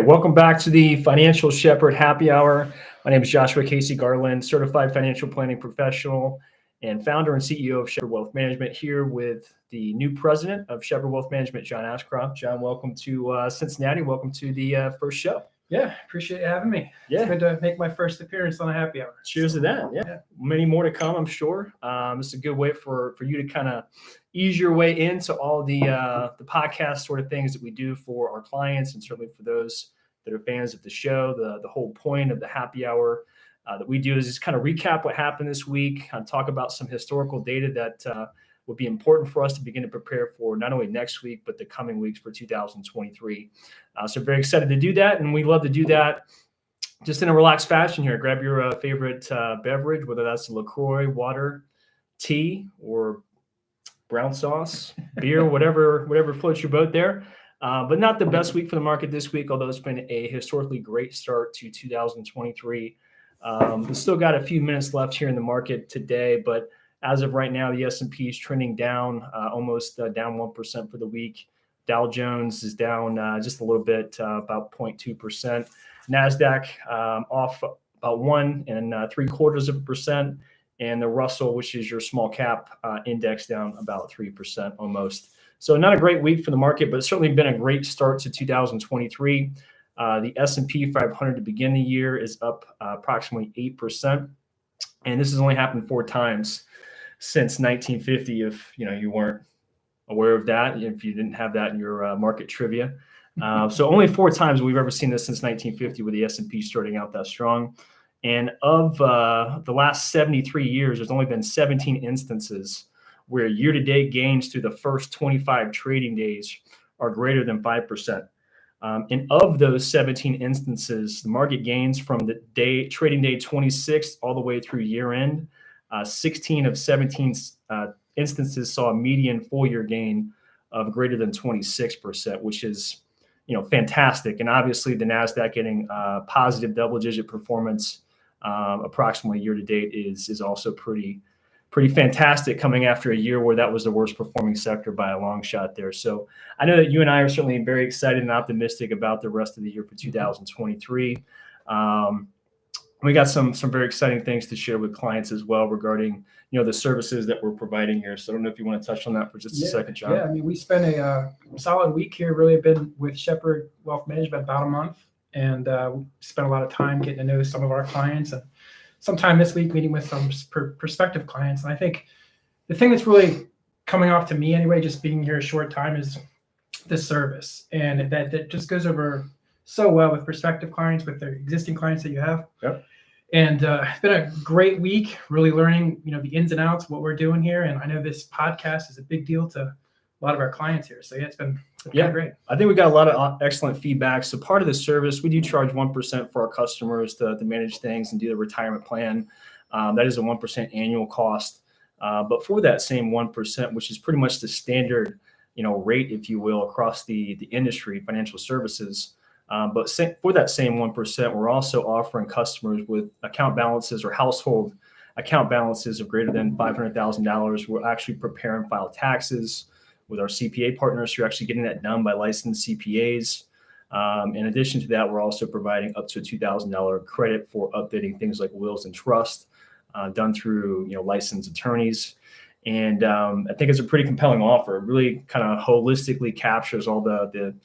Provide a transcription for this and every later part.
right, welcome back to the Financial Shepherd Happy Hour. My name is Joshua Casey Garland, certified financial planning professional and founder and CEO of Shepherd Wealth Management, here with the new president of Shepherd Wealth Management, John Ashcroft. John, welcome to Cincinnati. Welcome to the first show. Yeah, appreciate you having me. Yeah. It's good to make my first appearance on a happy hour. Cheers to that. Yeah. Many more to come, I'm sure. It's a good way for you to kind of ease your way into all the podcast sort of things that we do for our clients, and certainly for those that are fans of the show. The whole point of the happy hour that we do is just kind of recap what happened this week, talk about some historical data that would be important for us to begin to prepare for not only next week, but the coming weeks for 2023. So very excited to do that. And we love to do that just in a relaxed fashion here. Grab your favorite beverage, whether that's a LaCroix, water, tea, or brown sauce, beer, whatever floats your boat there. But not the best week for the market this week, although it's been a historically great start to 2023. We've still got a few minutes left here in the market today, but as of right now, the S&P is trending down, almost down 1% for the week. Dow Jones is down just a little bit, about 0.2%. NASDAQ off about 1 3/4%. And the Russell, which is your small cap index, down about 3% almost. So not a great week for the market, but it's certainly been a great start to 2023. The S&P 500 to begin the year is up approximately 8%. And this has only happened 4 times since 1950, if you weren't aware of that, if you didn't have that in your market trivia. So only 4 times we've ever seen this since 1950 with the S&P starting out that strong. And of the last 73 years, there's only been 17 instances where year-to-date gains through the first 25 trading days are greater than 5%. And of those 17 instances, the market gains from the trading day 26 all the way through year end, 16 of 17 instances saw a median full year gain of greater than 26%, which is fantastic. And obviously the NASDAQ getting positive double-digit performance approximately year to date is also pretty fantastic, coming after a year where that was the worst performing sector by a long shot there. So I know that you and I are certainly very excited and optimistic about the rest of the year for 2023. We got some very exciting things to share with clients as well regarding the services that we're providing here. So I don't know if you want to touch on that for just a second, John. Yeah, I mean, we spent a solid week here. Really have been with Shepherd Wealth Management about a month, and we spent a lot of time getting to know some of our clients, and some time this week meeting with some prospective clients. And I think the thing that's really coming off to me anyway, just being here a short time, is the service, and that just goes over so well with prospective clients, with the existing clients that you have. Yep. And it's been a great week, really learning, the ins and outs, what we're doing here. And I know this podcast is a big deal to a lot of our clients here. So yeah, it's been great. I think we got a lot of excellent feedback. So part of the service, we do charge 1% for our customers to manage things and do the retirement plan. That is a 1% annual cost. But for that same 1%, which is pretty much the standard, rate, if you will, across the industry, financial services. But for that same 1%, we're also offering customers with account balances or household account balances of greater than $500,000. We'll actually prepare and file taxes with our CPA partners who are actually getting that done by licensed CPAs. In addition to that, we're also providing up to a $2,000 credit for updating things like wills and trust, done through licensed attorneys. And I think it's a pretty compelling offer. It really kind of holistically captures all the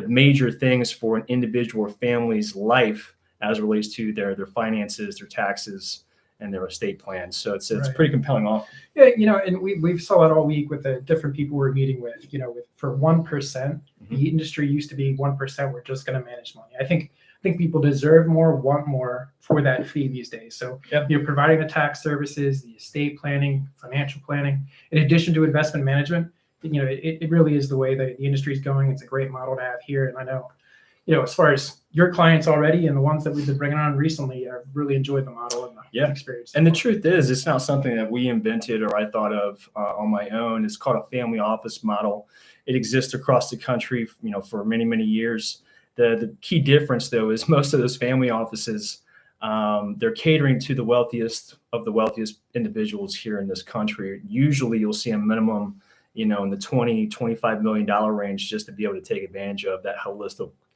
major things for an individual or family's life as it relates to their finances, their taxes, and their estate plans. So it's a pretty compelling offer. Yeah, and we've saw it all week with the different people we're meeting with. For 1%, the industry used to be 1%. We're just going to manage money. I think people deserve more, want more for that fee these days. So providing the tax services, the estate planning, financial planning, in addition to investment management. It really is the way that the industry is going. It's a great model to have here. And I know, as far as your clients already and the ones that we've been bringing on recently, I've really enjoyed the model and the experience. And the truth is, it's not something that we invented or I thought of on my own. It's called a family office model. It exists across the country, for many, many years. The key difference, though, is most of those family offices, they're catering to the wealthiest of the wealthiest individuals here in this country. Usually you'll see a minimum in the $20, $25 million range just to be able to take advantage of that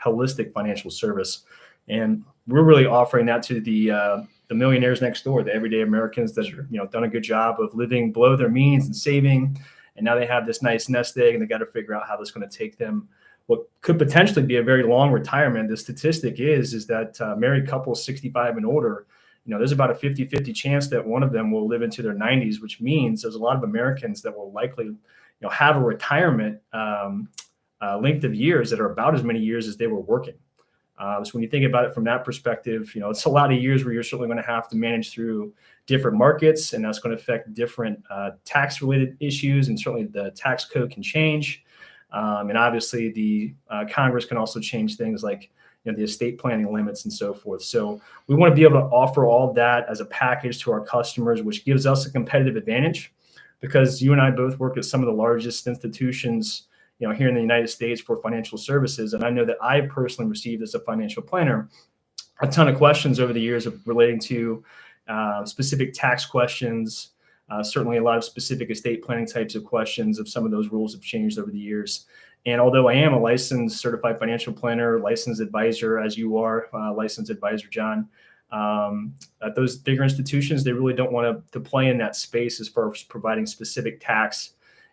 holistic financial service. And we're really offering that to the millionaires next door, the everyday Americans that done a good job of living below their means and saving. And now they have this nice nest egg, and they got to figure out how that's going to take them what could potentially be a very long retirement. The statistic is that married couples 65 and older, there's about a 50-50 chance that one of them will live into their 90s, which means there's a lot of Americans that will likely have a retirement length of years that are about as many years as they were working. So when you think about it from that perspective, it's a lot of years where you're certainly going to have to manage through different markets, and that's going to affect different tax-related issues, and certainly the tax code can change. And obviously the Congress can also change things like the estate planning limits and so forth. So we want to be able to offer all of that as a package to our customers, which gives us a competitive advantage, because you and I both work at some of the largest institutions here in the United States for financial services. And I know that I personally received as a financial planner a ton of questions over the years relating to specific tax questions, certainly a lot of specific estate planning types of questions. Of some of those rules have changed over the years. And although I am a licensed certified financial planner, licensed advisor, as you are, licensed advisor, John, at those bigger institutions, they really don't want to play in that space as far as providing specific tax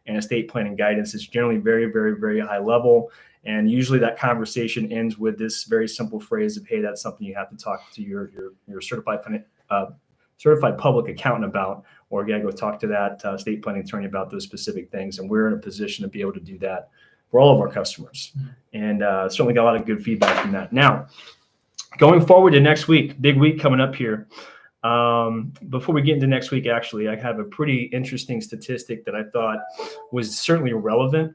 and estate planning guidance. Is generally very, very, very high level. And usually that conversation ends with this very simple phrase of, hey, that's something you have to talk to your certified public accountant about, or you got to go talk to that estate planning attorney about those specific things. And we're in a position to be able to do that for all of our customers. And certainly got a lot of good feedback from that. Now, going forward to next week, big week coming up here. Before we get into next week, actually, I have a pretty interesting statistic that I thought was certainly relevant.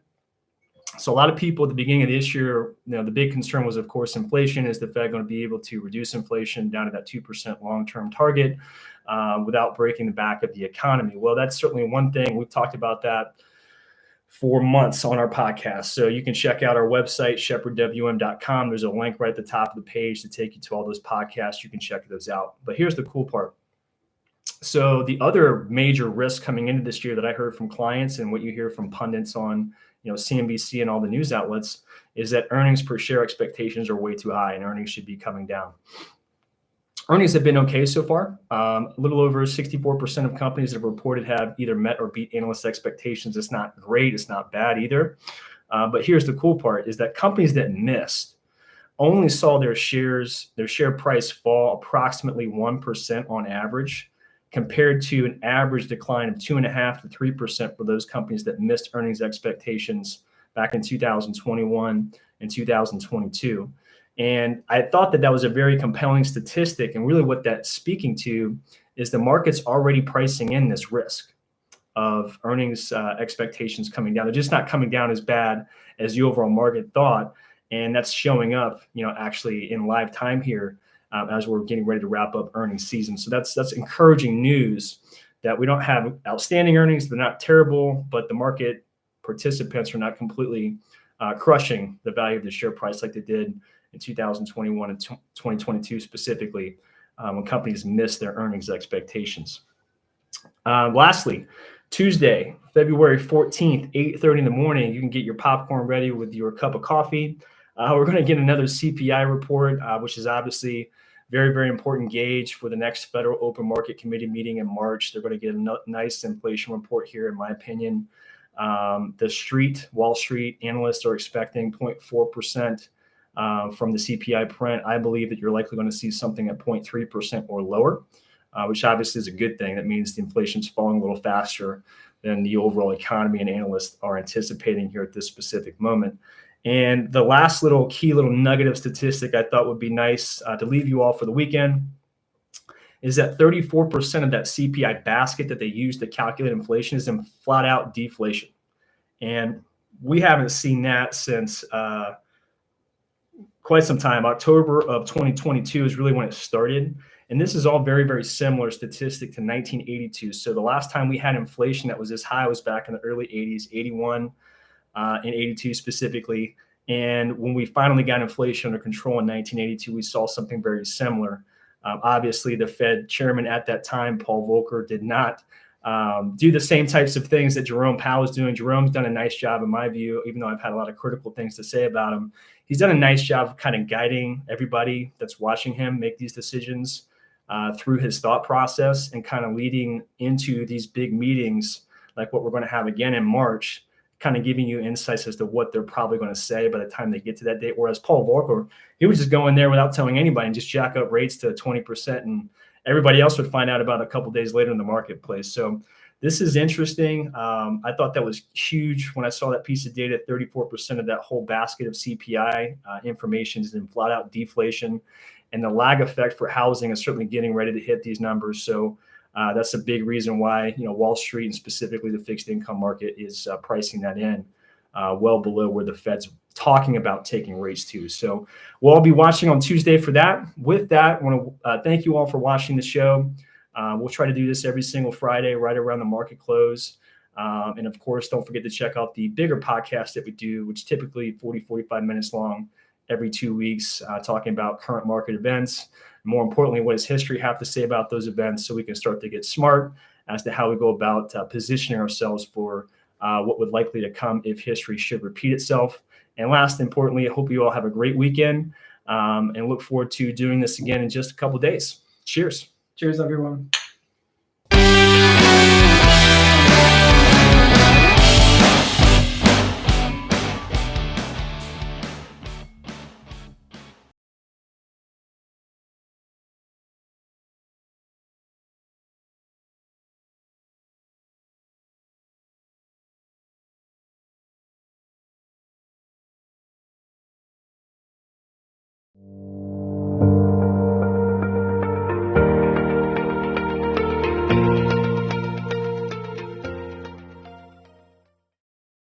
So a lot of people at the beginning of this year, the big concern was, of course, inflation. Is the Fed going to be able to reduce inflation down to that 2% long-term target without breaking the back of the economy? Well, that's certainly one thing. We've talked about that for months on our podcast. So you can check out our website, shepherdwm.com. There's a link right at the top of the page to take you to all those podcasts. You can check those out. But here's the cool part. So the other major risk coming into this year that I heard from clients, and what you hear from pundits on CNBC and all the news outlets, is that earnings per share expectations are way too high and earnings should be coming down. Earnings have been okay so far. A little over 64% of companies that have reported have either met or beat analyst expectations. It's not great. It's not bad either. But here's the cool part, is that companies that missed only saw their share price fall approximately 1% on average, compared to an average decline of 2.5% to 3% for those companies that missed earnings expectations back in 2021 and 2022. And I thought that was a very compelling statistic. And really what that's speaking to is the market's already pricing in this risk of earnings expectations coming down. They're just not coming down as bad as the overall market thought. And that's showing up, actually in live time here as we're getting ready to wrap up earnings season. So that's encouraging news that we don't have outstanding earnings. They're not terrible, but the market participants are not completely crushing the value of the share price like they did in 2021 and 2022 specifically, when companies miss their earnings expectations. Lastly, Tuesday, February 14th, 8:30 in the morning, you can get your popcorn ready with your cup of coffee. We're going to get another CPI report, which is obviously very, very important gauge for the next Federal Open Market Committee meeting in March. They're going to get a nice inflation report here, in my opinion. The Wall Street analysts are expecting 0.4% from the CPI print. I believe that you're likely going to see something at 0.3% or lower, which obviously is a good thing. That means the inflation's falling a little faster than the overall economy and analysts are anticipating here at this specific moment. And the last key nugget of statistic I thought would be nice to leave you all for the weekend is that 34% of that CPI basket that they use to calculate inflation is in flat out deflation. And we haven't seen that since quite some time. October of 2022 is really when it started. And this is all very, very similar statistic to 1982. So the last time we had inflation that was this high was back in the early 80s, 81 and 82 specifically. And when we finally got inflation under control in 1982, we saw something very similar. Obviously, the Fed chairman at that time, Paul Volcker, did not do the same types of things that Jerome Powell is doing. Jerome's done a nice job, in my view, even though I've had a lot of critical things to say about him. He's done a nice job of kind of guiding everybody that's watching him make these decisions through his thought process, and kind of leading into these big meetings like what we're going to have again in March, kind of giving you insights as to what they're probably going to say by the time they get to that date. Whereas Paul Volcker, he was just going there without telling anybody and just jack up rates to 20%, and everybody else would find out about it a couple of days later in the marketplace. So this is interesting. I thought that was huge when I saw that piece of data. 34% of that whole basket of CPI information is in flat out deflation, and the lag effect for housing is certainly getting ready to hit these numbers. So that's a big reason why, Wall Street and specifically the fixed income market is pricing that in well below where the Fed's talking about taking rates to. So we'll all be watching on Tuesday for that. With that, I want to thank you all for watching the show. We'll try to do this every single Friday right around the market close. And of course, don't forget to check out the bigger podcast that we do, which typically 45 minutes long every 2 weeks, talking about current market events. More importantly, what does history have to say about those events, so we can start to get smart as to how we go about positioning ourselves for what would likely to come if history should repeat itself. And last, importantly, I hope you all have a great weekend, and look forward to doing this again in just a couple of days. Cheers. Cheers, everyone.